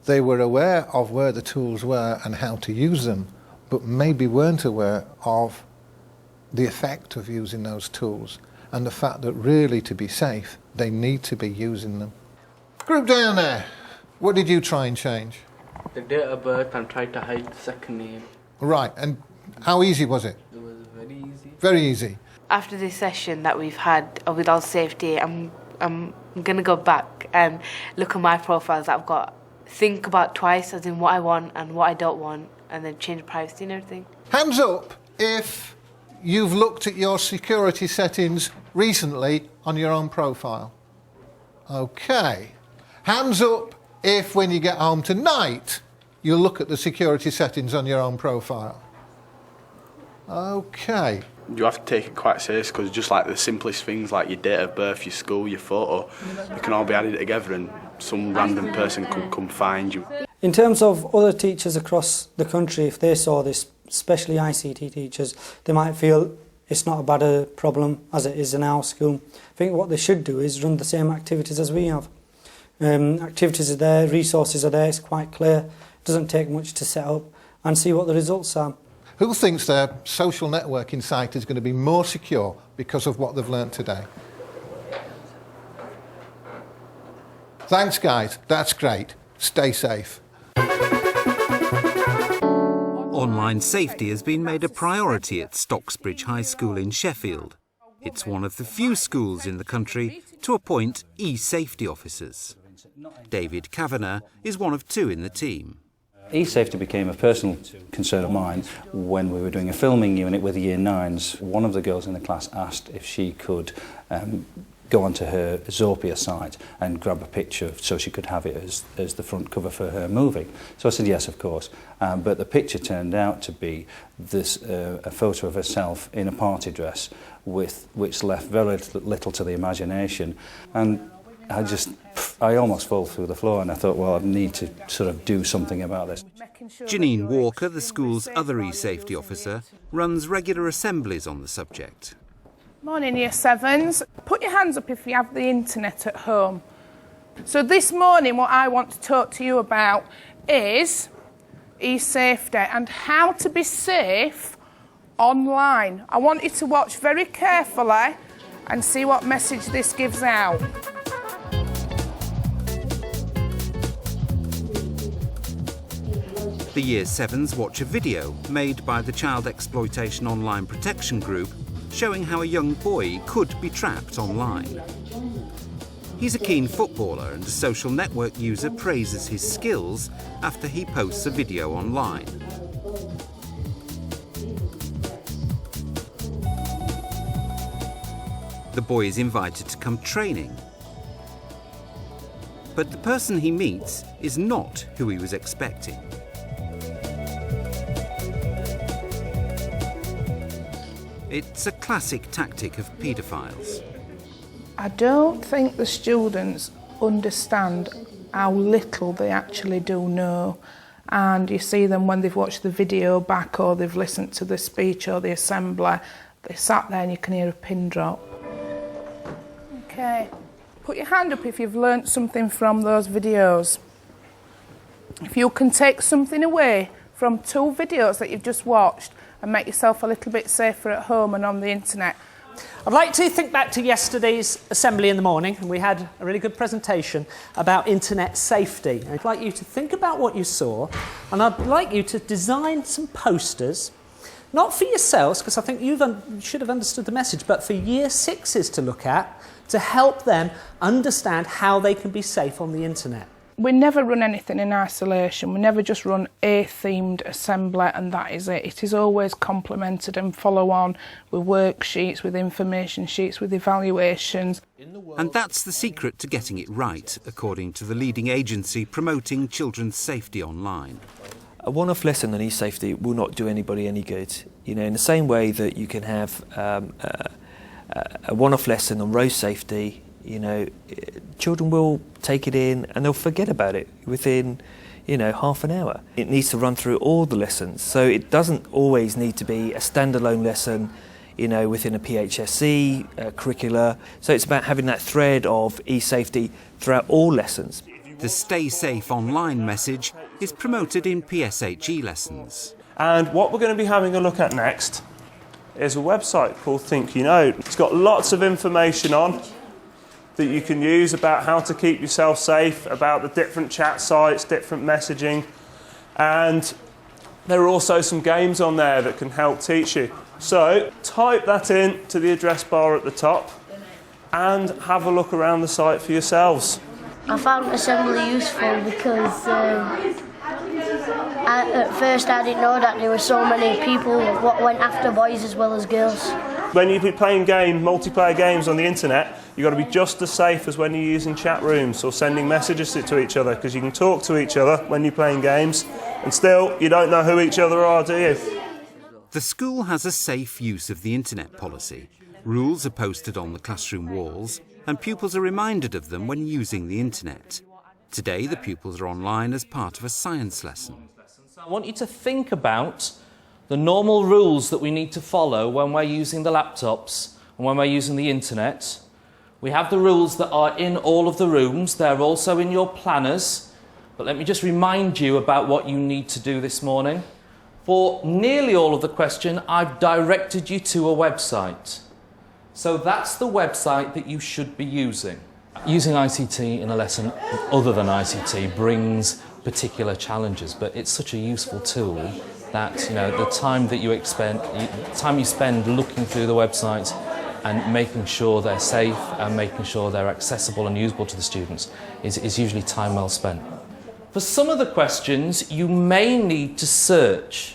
They were aware of where the tools were and how to use them, but maybe weren't aware of the effect of using those tools and the fact that really to be safe, they need to be using them. Group down there, what did you try and change? The date of birth and tried to hide the second name. Right, and how easy was it? It was very easy. Very easy. After this session that we've had with all safety, I'm going to go back and look at my profiles that I've got, think about twice as in what I want and what I don't want, and then change privacy and everything. Hands up if you've looked at your security settings recently on your own profile. Okay. Hands up if when you get home tonight you look at the security settings on your own profile. Okay. You have to take it quite serious because just like the simplest things like your date of birth, your school, your photo, they can all be added together and some random person could come find you. In terms of other teachers across the country, if they saw this, especially ICT teachers, they might feel it's not as bad a problem as it is in our school. I think what they should do is run the same activities as we have. Activities are there, resources are there, it's quite clear, it doesn't take much to set up and see what the results are. Who thinks their social networking site is going to be more secure because of what they've learnt today? Thanks, guys. That's great. Stay safe. Online safety has been made a priority at Stocksbridge High School in Sheffield. It's one of the few schools in the country to appoint e-safety officers. David Kavanagh is one of two in the team. E-safety became a personal concern of mine when we were doing a filming unit with the Year 9s. One of the girls in the class asked if she could go onto her Zopia site and grab a picture so she could have it as the front cover for her movie. So I said yes, of course. But the picture turned out to be a photo of herself in a party dress which left very little to the imagination. And I almost fell through the floor and I thought, well, I need to sort of do something about this. Janine Walker, the school's other e-safety officer, runs regular assemblies on the subject. Morning, Year 7s. Put your hands up if you have the internet at home. So this morning what I want to talk to you about is e-safety and how to be safe online. I want you to watch very carefully and see what message this gives out. The Year 7s watch a video made by the Child Exploitation Online Protection Group showing how a young boy could be trapped online. He's a keen footballer and a social network user praises his skills after he posts a video online. The boy is invited to come training. But the person he meets is not who he was expecting. It's a classic tactic of paedophiles. I don't think the students understand how little they actually do know. And you see them when they've watched the video back or they've listened to the speech or the assembly, they sat there and you can hear a pin drop. Okay, put your hand up if you've learnt something from those videos. If you can take something away from 2 videos that you've just watched and make yourself a little bit safer at home and on the internet. I'd like to think back to yesterday's assembly in the morning, and we had a really good presentation about internet safety. I'd like you to think about what you saw, and I'd like you to design some posters, not for yourselves, because I think you should have understood the message, but for Year 6s to look at, to help them understand how they can be safe on the internet. We never run anything in isolation. We never just run a themed assembly and that is it. It is always complemented and follow on with worksheets, with information sheets, with evaluations. And that's the secret to getting it right, according to the leading agency promoting children's safety online. A one-off lesson on e-safety will not do anybody any good. You know, in the same way that you can have a one-off lesson on road safety, you know, children will take it in and they'll forget about it within, you know, half an hour. It needs to run through all the lessons, so it doesn't always need to be a standalone lesson, you know, within a PHSE curricula. So it's about having that thread of e-safety throughout all lessons. The Stay Safe Online message is promoted in PSHE lessons. And what we're going to be having a look at next is a website called Think You Know. It's got lots of information on that you can use about how to keep yourself safe, about the different chat sites, different messaging, and there are also some games on there that can help teach you. So type that in to the address bar at the top and have a look around the site for yourselves. I found Assembly useful because at first I didn't know that there were so many people what went after boys as well as girls. When you be playing multiplayer games on the internet, you've got to be just as safe as when you're using chat rooms or sending messages to each other, because you can talk to each other when you're playing games and still you don't know who each other are, do you? The school has a safe use of the internet policy. Rules are posted on the classroom walls and pupils are reminded of them when using the internet. Today the pupils are online as part of a science lesson. I want you to think about the normal rules that we need to follow when we're using the laptops and when we're using the internet. We have the rules that are in all of the rooms. They're also in your planners. But let me just remind you about what you need to do this morning. For nearly all of the question, I've directed you to a website. So that's the website that you should be using. Using ICT in a lesson other than ICT brings particular challenges, but it's such a useful tool that, you know, the time that you spend looking through the website and making sure they're safe and making sure they're accessible and usable to the students is usually time well spent. For some of the questions, you may need to search.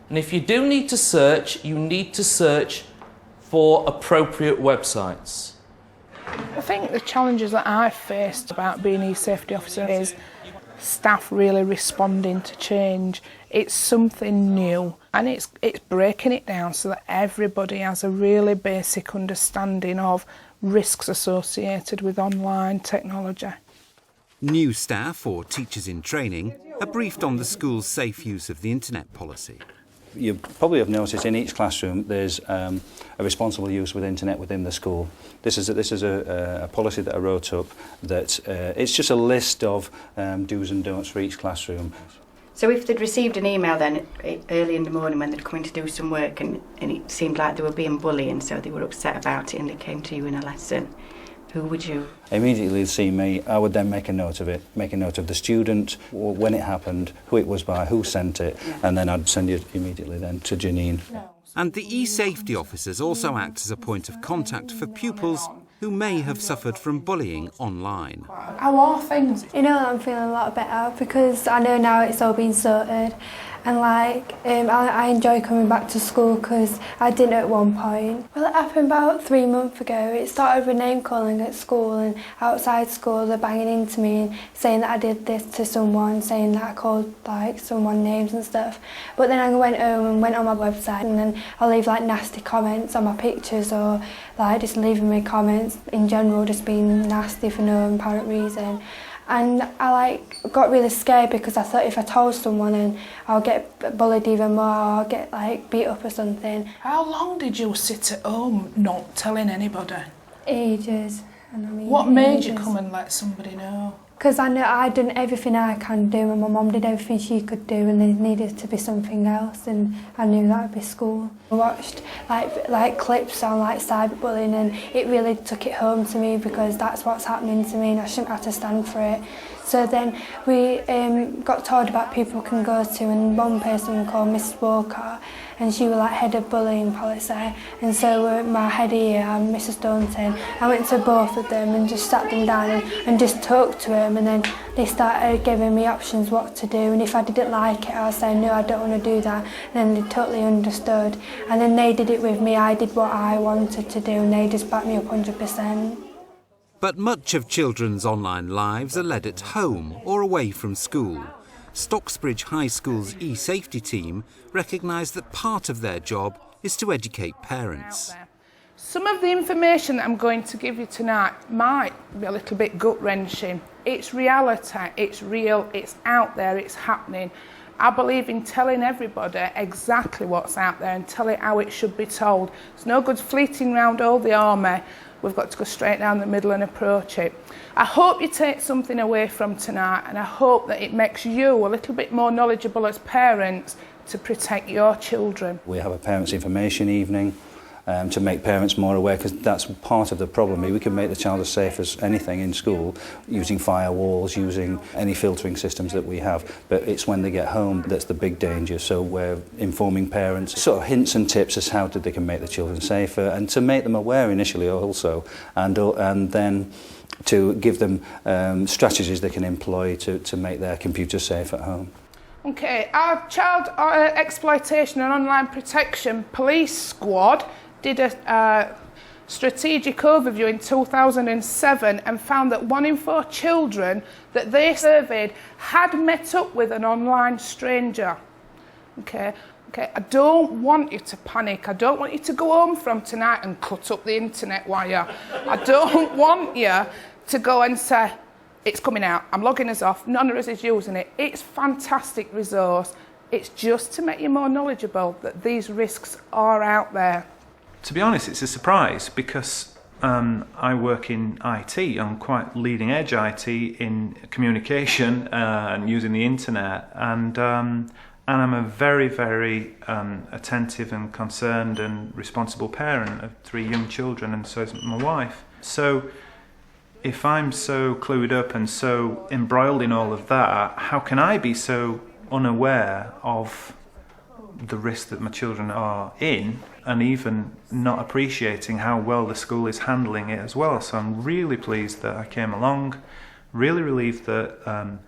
And if you do need to search, you need to search for appropriate websites. I think the challenges that I've faced about being a safety officer is staff really responding to change. It's something new and it's breaking it down so that everybody has a really basic understanding of risks associated with online technology. New staff or teachers in training are briefed on the school's safe use of the internet policy. You probably have noticed in each classroom there's a responsible use with internet within the school. This is a policy that I wrote up that it's just a list of do's and don'ts for each classroom. So if they'd received an email then early in the morning when they'd come in to do some work and it seemed like they were being bullied and so they were upset about it and they came to you in a lesson, who would you? Immediately see me, I would then make a note of it, make a note of the student, when it happened, who it was by, who sent it, and then I'd send it immediately then to Janine. And the e-safety officers also act as a point of contact for pupils who may have suffered from bullying online. How are things? You know, I'm feeling a lot better because I know now it's all been sorted. And I enjoy coming back to school because I didn't at one point. Well, it happened about 3 months ago. It started with name calling at school and outside school they're banging into me and saying that I did this to someone, saying that I called someone names and stuff. But then I went home and went on my website and then I'll leave nasty comments on my pictures or just leaving me comments in general, just being nasty for no apparent reason. And I got really scared because I thought if I told someone and I'll get bullied even more or I'll get beat up or something. How long did you sit at home not telling anybody? Ages. And I mean, what made you come and let somebody know? Because I know I'd done everything I can do and my mum did everything she could do and there needed to be something else and I knew that would be school. I watched clips on cyberbullying and it really took it home to me because that's what's happening to me and I shouldn't have to stand for it. So then we got told about people can go to and one person called Mrs Walker and she was head of bullying policy and so my head here, Mrs Staunton, I went to both of them and just sat them down and just talked to them and then they started giving me options what to do and if I didn't like it I was saying no I don't want to do that and then they totally understood and then they did it with me, I did what I wanted to do and they just backed me up 100%. But much of children's online lives are led at home or away from school. Stocksbridge High School's e-safety team recognise that part of their job is to educate parents. Some of the information that I'm going to give you tonight might be a little bit gut-wrenching. It's reality, it's real, it's out there, it's happening. I believe in telling everybody exactly what's out there and tell it how it should be told. It's no good fleeting round all the army We've got to go straight down the middle and approach it. I hope you take something away from tonight, and I hope that it makes you a little bit more knowledgeable as parents to protect your children. We have a parents' information evening to make parents more aware, because that's part of the problem. We can make the child as safe as anything in school using firewalls, using any filtering systems that we have, but it's when they get home that's the big danger. So we're informing parents sort of hints and tips as how they can make the children safer, and to make them aware initially also, and then to give them strategies they can employ to make their computer safe at home. Okay, our Child Exploitation and Online Protection Police Squad did a strategic overview in 2007 and found that 1 in 4 children that they surveyed had met up with an online stranger. Okay, I don't want you to panic. I don't want you to go home from tonight and cut up the internet wire. I don't want you to go and say, it's coming out, I'm logging us off, none of us is using it. It's a fantastic resource. It's just to make you more knowledgeable that these risks are out there. To be honest, it's a surprise, because I work in IT. I'm quite leading edge IT in communication and using the internet, and I'm a very, very attentive and concerned and responsible parent of 3 young children, and so is my wife. So if I'm so clued up and so embroiled in all of that, how can I be so unaware of the risk that my children are in, and even not appreciating how well the school is handling it as well? So I'm really pleased that I came along, really relieved that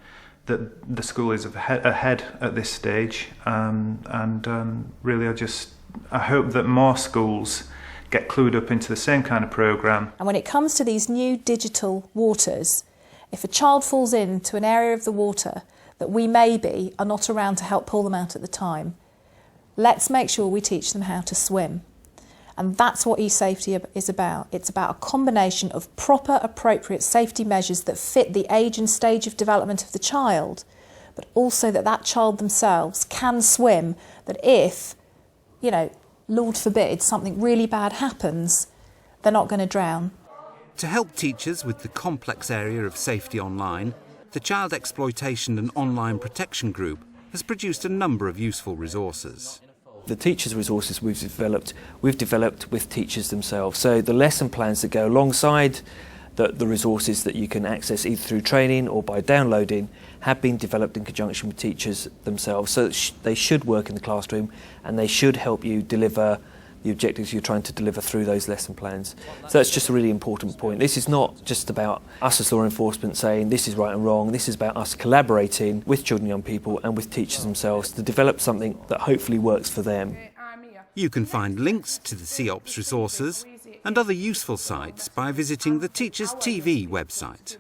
that the school is ahead at this stage, and really I hope that more schools get clued up into the same kind of programme. And when it comes to these new digital waters, if a child falls into an area of the water that we maybe are not around to help pull them out at the time, let's make sure we teach them how to swim. And that's what e-safety is about. It's about a combination of proper, appropriate safety measures that fit the age and stage of development of the child, but also that child themselves can swim, that if, Lord forbid, something really bad happens, they're not going to drown. To help teachers with the complex area of safety online, the Child Exploitation and Online Protection Group has produced a number of useful resources. The teachers' resources we've developed with teachers themselves. So the lesson plans that go alongside the resources that you can access either through training or by downloading have been developed in conjunction with teachers themselves. So they should work in the classroom, and they should help you deliver the objectives you're trying to deliver through those lesson plans. So that's just a really important point. This is not just about us as law enforcement saying this is right and wrong. This is about us collaborating with children and young people and with teachers themselves to develop something that hopefully works for them. You can find links to the CEOPS resources and other useful sites by visiting the Teachers TV website.